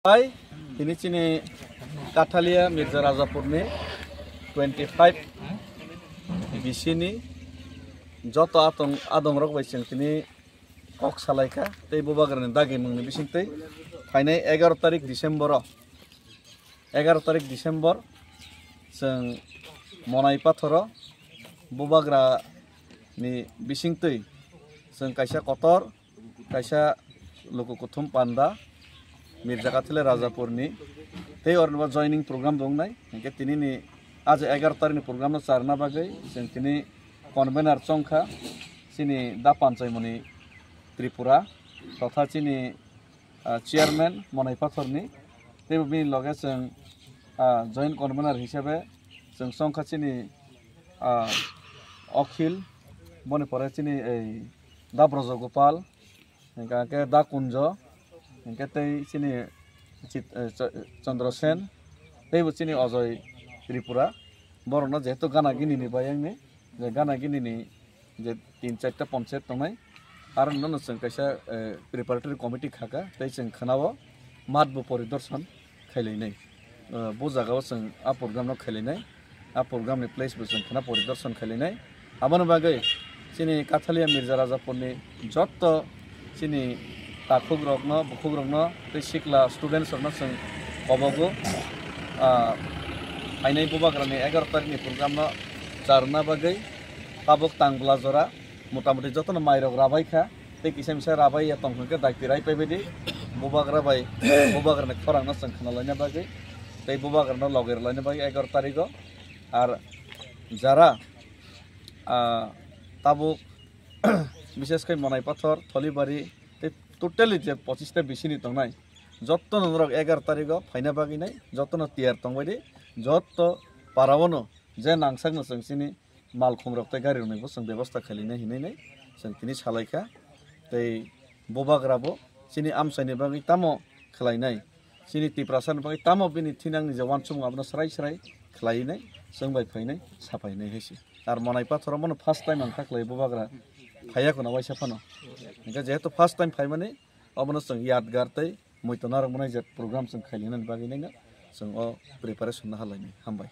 Hai, ini sini Katalia Mirza Rajapurni 25 di sini joto adong rok baiseng sini kok salaika tei bobagran dagi mungni bising tei fainai 11 tarik Desember 11 tarik Desember seng monai pathoro bobagra ni bising tei seng kaisa kotor kaisa luku kuthum panda Mirza Katalia Rajapurni tei ornba joining program dong nai engke tini ni आज 11 तारिख ni program no charna bagai जों tini convener chongkha sini da panchaimoni Tripura totha chini chairman monai pathorni tei bini loge जों joint convener hisabe जों chongkha chini Akhil boni pore chini ei da Brajagopal engke da Kunjo engke tei chini Chandrasen tei bo chini Ajoy Tripura borno jehetu gana gini ni bayangni je gana gini ni je 3-4 panchayat tongnai ar nono जों kaisa preparatory committee khaka tei जों khanao mat bo poridarshan khaileinai bo jagao जों a program no khaileinai a program ni place bo जों khana poridarshan khaileinai aboni bagai chini Katalia Mirza Rajapurni jotto chini takhuk rokno bukhuk rokno tei sikla students rokno जों obogo Ainai bobagrani 11 tarik ni program no charna bagai tabuk tangbla jora motamuti jotono mairok rabai kha tei kisa misa rabai ya tongkhonke daktirai paibedi bobagra bai bobagrani khorang no जों khanalaina bagai tei bobagra no logerlaina bagai 11 tariko ar jara tabuk বিশেষ kai monai pathor tholibari tei totally je 25 ta bisini tongnai jotono rok 11 tariko phaina bagai nai jotono tiar tongbaidi jotto parabono je nangsakno जों sini mal khumrok tei gari rokni bo जों ব্যবস্থা khailina hinai nai जों tini salaika tei bobagrabo sini amsaini bagui tamo khlainai sini tiprasan bagui tamo bini thinangni je wansung abno srai srai khlainai जों bai phainai sapainai hesi ar monai pathoro mono first time ang khaklai bobagra phaya kono waisa phano engka jehetu first time phaimani abono जों yadgar tei moitona rok monai je program जों khailina bagui nai जों o preparation na halainai hambai।